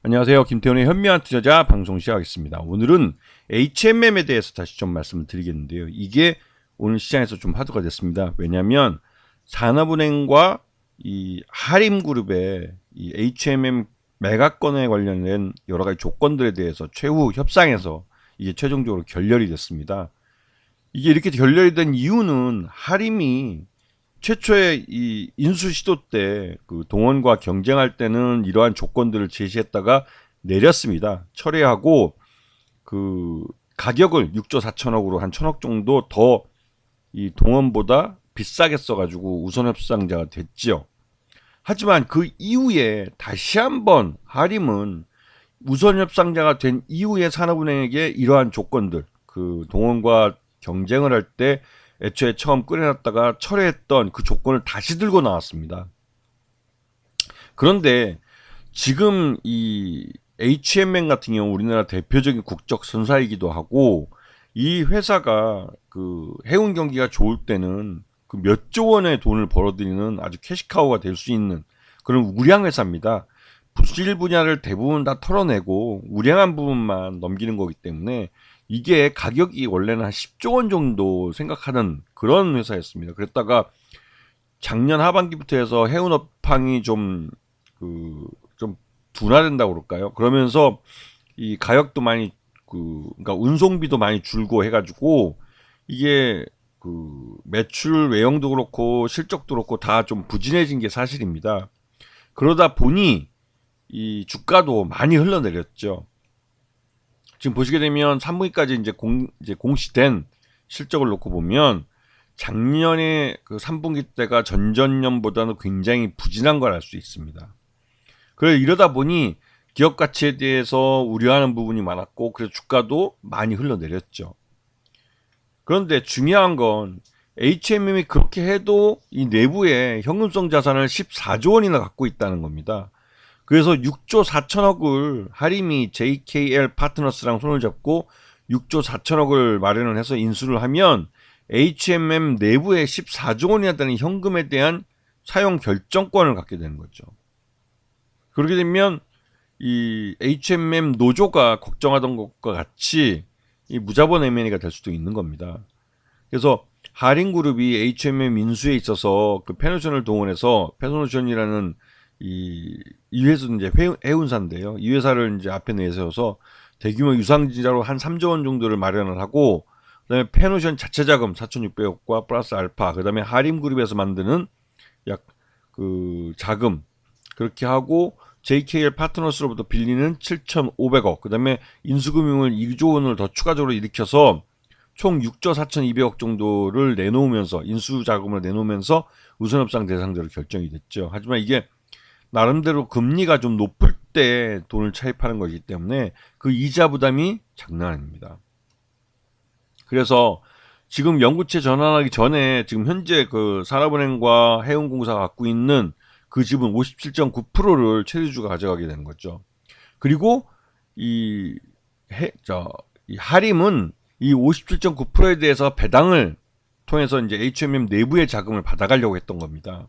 안녕하세요. 김태훈의 현명한 투자자 방송 시작하겠습니다. 오늘은 HMM에 대해서 다시 좀 말씀을 드리겠는데요. 이게 오늘 시장에서 좀 화두가 됐습니다. 왜냐하면 산업은행과 이 하림그룹의 이 HMM 매각권에 관련된 여러 가지 조건들에 대해서 최후 협상에서 이게 최종적으로 결렬이 됐습니다. 이게 이렇게 결렬이 된 이유는 하림이 최초의 이 인수 시도 때 그 동원과 경쟁할 때는 이러한 조건들을 제시했다가 내렸습니다. 철회하고 그 가격을 6조 4천억으로 한 1천억 정도 더 이 동원보다 비싸게 써가지고 우선 협상자가 됐지요. 하지만 그 이후에 다시 한번 하림은 우선 협상자가 된 이후에 산업은행에게 이러한 조건들, 그 동원과 경쟁을 할 때 애초에 처음 끌어놨다가 철회했던 그 조건을 다시 들고 나왔습니다. 그런데 지금 이 HMM 같은 경우 우리나라 대표적인 국적 선사이기도 하고, 이 회사가 그 해운 경기가 좋을 때는 그 몇 조 원의 돈을 벌어들이는 아주 캐시카우가 될 수 있는 그런 우량 회사입니다. 부실 분야를 대부분 다 털어내고 우량한 부분만 넘기는 거기 때문에 이게 가격이 원래는 한 10조 원 정도 생각하는 그런 회사였습니다. 그랬다가 작년 하반기부터 해서 해운 업황이 좀 둔화된다고 그럴까요? 그러면서 이 가격도 많이 그러니까 운송비도 많이 줄고 해가지고 이게 그 매출 외형도 그렇고 실적도 그렇고 다 좀 부진해진 게 사실입니다. 그러다 보니 이 주가도 많이 흘러내렸죠. 지금 보시게 되면 3분기까지 이제 공시된 실적을 놓고 보면 작년에 그 3분기 때가 전전년보다는 굉장히 부진한 걸 알 수 있습니다. 그래서 이러다 보니 기업 가치에 대해서 우려하는 부분이 많았고, 그래서 주가도 많이 흘러내렸죠. 그런데 중요한 건 HMM이 그렇게 해도 이 내부에 현금성 자산을 14조 원이나 갖고 있다는 겁니다. 그래서 6조 4천억을 하림이 JKL 파트너스랑 손을 잡고 6조 4천억을 마련을 해서 인수를 하면 HMM 내부에 14조 원이나 되는 현금에 대한 사용 결정권을 갖게 되는 거죠. 그렇게 되면 이 HMM 노조가 걱정하던 것과 같이 이 무자본 M&A가 될 수도 있는 겁니다. 그래서 하림그룹이 HMM 인수에 있어서 그 페노션을 동원해서 페노션이라는 이 회사는 이제 해운사인데요. 이 회사를 이제 앞에 내세워서 대규모 유상증자로 한 3조 원 정도를 마련을 하고, 그다음에 페노션 자체 자금 4,600억과 플러스 알파, 그다음에 하림그룹에서 만드는 약 그 자금 그렇게 하고 JKL 파트너스로부터 빌리는 7,500억, 그다음에 인수금융을 2조 원을 더 추가적으로 일으켜서 총 6조 4,200억 정도를 내놓으면서 인수 자금을 내놓으면서 우선협상 대상자로 결정이 됐죠. 하지만 이게 나름대로 금리가 좀 높을 때 돈을 차입하는 것이기 때문에 그 이자 부담이 장난 아닙니다. 그래서 지금 영구채 전환하기 전에 지금 현재 그 산업은행과 해운공사가 갖고 있는 그 지분 57.9%를 최대주가 가져가게 되는 거죠. 그리고 이 하림은 이 57.9%에 대해서 배당을 통해서 이제 HMM 내부의 자금을 받아가려고 했던 겁니다.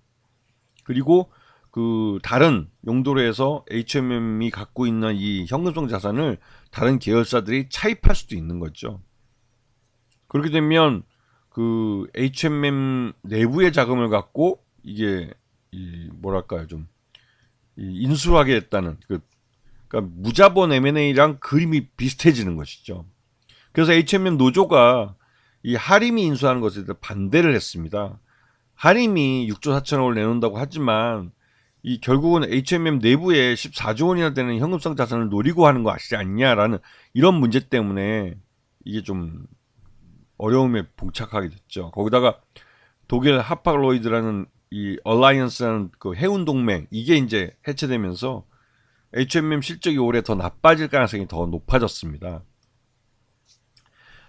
그리고 그 다른 용도로 해서 HMM이 갖고 있는 이 현금성 자산을 다른 계열사들이 차입할 수도 있는 거죠. 그렇게 되면 그 HMM 내부의 자금을 갖고 이게 이 뭐랄까요, 좀 인수하게 됐다는 그러니까 무자본 M&A랑 그림이 비슷해지는 것이죠. 그래서 HMM 노조가 이 하림이 인수하는 것에 대해 반대를 했습니다. 하림이 6조 4천억을 내놓는다고 하지만 이 결국은 HMM 내부에 14조 원이나 되는 현금성 자산을 노리고 하는 거 아시지 않냐라는 이런 문제 때문에 이게 좀 어려움에 봉착하게 됐죠. 거기다가 독일 하파로이드라는 이 얼라이언스라는 그 해운 동맹, 이게 이제 해체되면서 HMM 실적이 올해 더 나빠질 가능성이 더 높아졌습니다.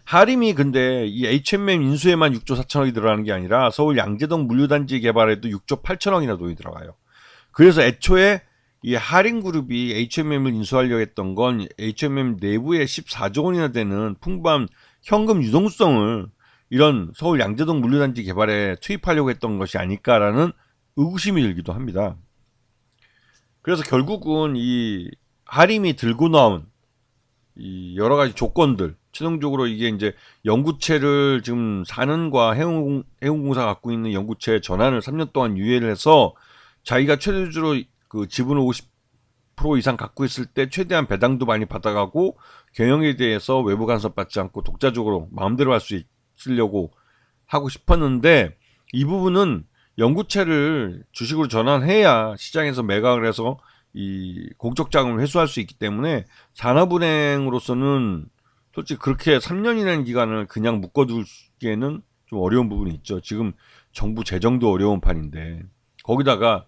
하림이 근데 이 HMM 인수에만 6조 4천억이 들어가는 게 아니라 서울 양재동 물류단지 개발에도 6조 8천억이나 돈이 들어가요. 그래서 애초에 이 하림그룹이 HMM을 인수하려고 했던 건 HMM 내부에 14조 원이나 되는 풍부한 현금 유동성을 이런 서울 양재동 물류단지 개발에 투입하려고 했던 것이 아닐까라는 의구심이 들기도 합니다. 그래서 결국은 이 하림이 들고 나온 이 여러 가지 조건들, 최종적으로 이게 이제 연구체를 지금 산은과 해운공사 갖고 있는 연구체 전환을 3년 동안 유예를 해서 자기가 최대주로 그 지분을 50% 이상 갖고 있을 때 최대한 배당도 많이 받아가고 경영에 대해서 외부 간섭 받지 않고 독자적으로 마음대로 할 수 있으려고 하고 싶었는데, 이 부분은 연구체를 주식으로 전환해야 시장에서 매각을 해서 이 공적 자금을 회수할 수 있기 때문에 산업은행으로서는 솔직히 그렇게 3년이라는 기간을 그냥 묶어두기에는 좀 어려운 부분이 있죠. 지금 정부 재정도 어려운 판인데, 거기다가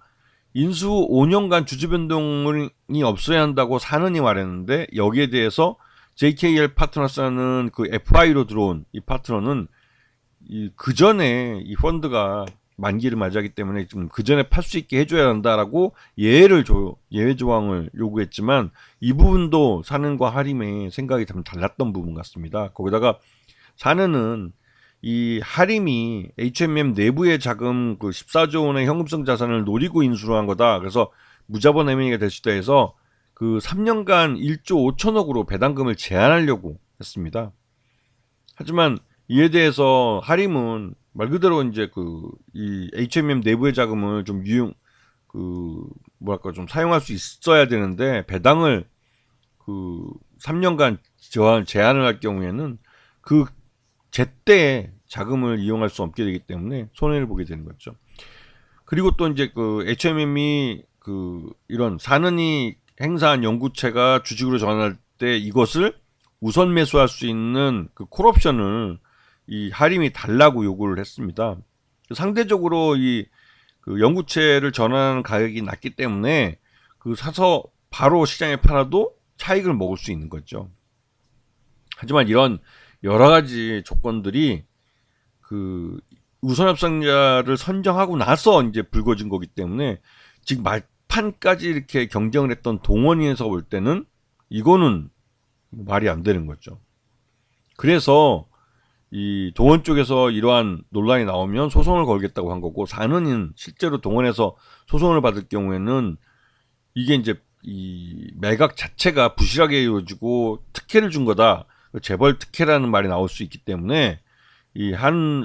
인수 5년간 주주 변동이 없어야 한다고 산은이 말했는데, 여기에 대해서 JKL 파트너스라는 그 FI로 들어온 이 파트너는 그 전에 이 펀드가 만기를 맞이하기 때문에 좀 그 전에 팔 수 있게 해줘야 한다라고 예외 조항을 요구했지만, 이 부분도 산은과 하림의 생각이 좀 달랐던 부분 같습니다. 거기다가 산은은 이 하림이 HMM 내부의 자금 그 14조 원의 현금성 자산을 노리고 인수를 한 거다. 그래서 무자본 M&A가 될 수 있다 해서 그 3년간 1조 5천억으로 배당금을 제한하려고 했습니다. 하지만 이에 대해서 하림은 말 그대로 이제 이 HMM 내부의 자금을 좀 좀 사용할 수 있어야 되는데, 배당을 3년간 제한을 할 경우에는 그 제때 자금을 이용할 수 없게 되기 때문에 손해를 보게 되는 거죠. 그리고 또 이제 HMM이 이런 산은이 행사한 연구체가 주식으로 전환할 때 이것을 우선 매수할 수 있는 콜옵션을 이 하림이 달라고 요구를 했습니다. 상대적으로 이 연구체를 전환하는 가격이 낮기 때문에 사서 바로 시장에 팔아도 차익을 먹을 수 있는 거죠. 하지만 이런 여러 가지 조건들이 우선 협상자를 선정하고 나서 이제 불거진 거기 때문에, 지금 말판까지 이렇게 경쟁을 했던 동원위에서 볼 때는 이거는 말이 안 되는 거죠. 그래서 이 동원 쪽에서 이러한 논란이 나오면 소송을 걸겠다고 한 거고, 산은은 실제로 동원에서 소송을 받을 경우에는 이게 이제 이 매각 자체가 부실하게 이루어지고 특혜를 준 거다, 재벌 특혜라는 말이 나올 수 있기 때문에 이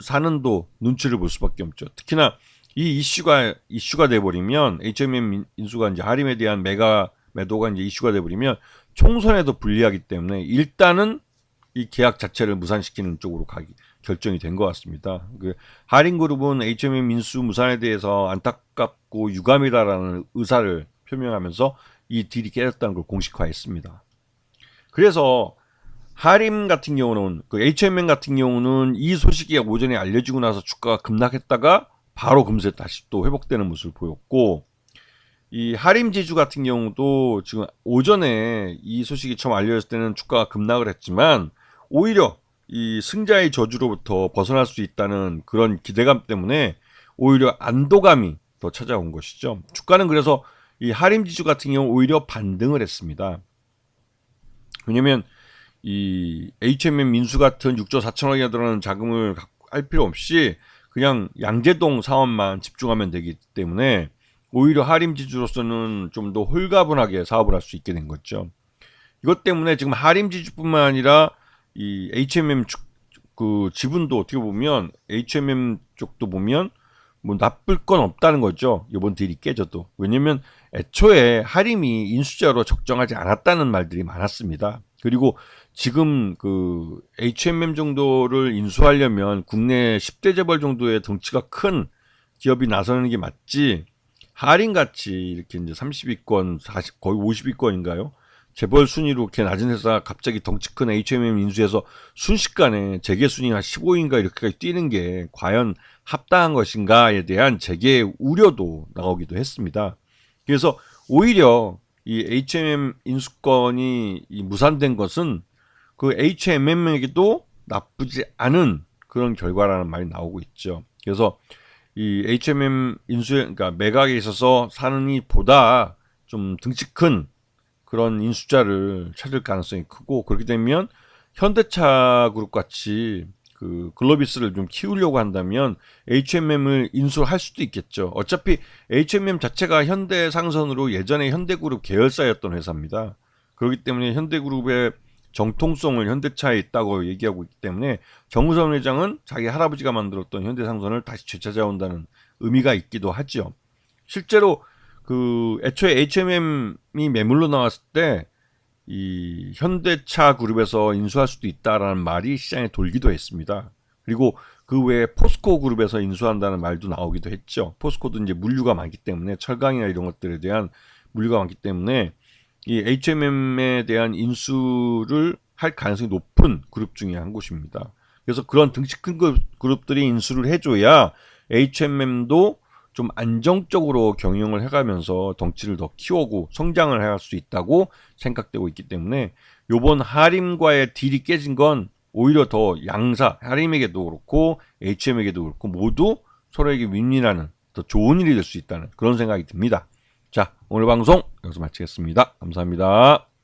산은도 눈치를 볼 수밖에 없죠. 특히나 이 이슈가 돼버리면, HMM 인수가 이제 하림에 대한 매도가 이제 이슈가 돼버리면 총선에도 불리하기 때문에 일단은 이 계약 자체를 무산시키는 쪽으로 결정이 된 것 같습니다. 하림그룹은 HMM 인수 무산에 대해서 안타깝고 유감이다라는 의사를 표명하면서 이 딜이 깨졌다는 걸 공식화했습니다. 그래서 하림 같은 경우는, HMM 같은 경우는 이 소식이 오전에 알려지고 나서 주가가 급락했다가 바로 금세 다시 또 회복되는 모습을 보였고, 이 하림 지주 같은 경우도 지금 오전에 이 소식이 처음 알려졌을 때는 주가가 급락을 했지만, 오히려 이 승자의 저주로부터 벗어날 수 있다는 그런 기대감 때문에 오히려 안도감이 더 찾아온 것이죠. 주가는 그래서 이 하림 지주 같은 경우 오히려 반등을 했습니다. 왜냐면 이 HMM 인수 같은 6조 4천억이나 들어가는 자금을 할 필요 없이 그냥 양재동 사업만 집중하면 되기 때문에 오히려 하림 지주로서는 좀 더 홀가분하게 사업을 할 수 있게 된 거죠. 이것 때문에 지금 하림 지주뿐만 아니라 이 HMM 지분도 어떻게 보면 HMM 쪽도 보면 뭐 나쁠 건 없다는 거죠. 이번 딜이 깨져도. 왜냐면 애초에 하림이 인수자로 적정하지 않았다는 말들이 많았습니다. 그리고 지금 HMM 정도를 인수하려면 국내 10대 재벌 정도의 덩치가 큰 기업이 나서는 게 맞지, 하림같이 이렇게 이제 30위권, 거의 50위권인가요? 재벌 순위로 이렇게 낮은 회사 갑자기 덩치 큰 HMM 인수해서 순식간에 재계 순위가 15위인가 이렇게까지 뛰는 게 과연 합당한 것인가에 대한 재계 우려도 나오기도 했습니다. 그래서 오히려 이 HMM 인수권이 무산된 것은 HMM에게도 나쁘지 않은 그런 결과라는 말이 나오고 있죠. 그래서 이 HMM 그러니까 매각에 있어서 산은이 보다 좀 등치 큰 그런 인수자를 찾을 가능성이 크고, 그렇게 되면 현대차 그룹 같이 글로비스를 좀 키우려고 한다면 HMM을 인수할 수도 있겠죠. 어차피 HMM 자체가 현대상선으로 예전에 현대그룹 계열사였던 회사입니다. 그렇기 때문에 현대그룹의 정통성을 현대차에 있다고 얘기하고 있기 때문에 정우성 회장은 자기 할아버지가 만들었던 현대상선을 다시 되찾아온다는 의미가 있기도 하죠. 실제로 그 애초에 HMM이 매물로 나왔을 때 이 현대차 그룹에서 인수할 수도 있다라는 말이 시장에 돌기도 했습니다. 그리고 그 외에 포스코 그룹에서 인수한다는 말도 나오기도 했죠. 포스코도 이제 물류가 많기 때문에 철강이나 이런 것들에 대한 물류가 많기 때문에 이 HMM에 대한 인수를 할 가능성이 높은 그룹 중에 한 곳입니다. 그래서 그런 등치 큰 그룹들이 인수를 해줘야 HMM도 좀 안정적으로 경영을 해가면서 덩치를 더 키우고 성장을 할 수 있다고 생각되고 있기 때문에 요번 하림과의 딜이 깨진 건 오히려 더 양사, 하림에게도 그렇고 HM에게도 그렇고 모두 서로에게 윈윈하는 더 좋은 일이 될 수 있다는 그런 생각이 듭니다. 자, 오늘 방송 여기서 마치겠습니다. 감사합니다.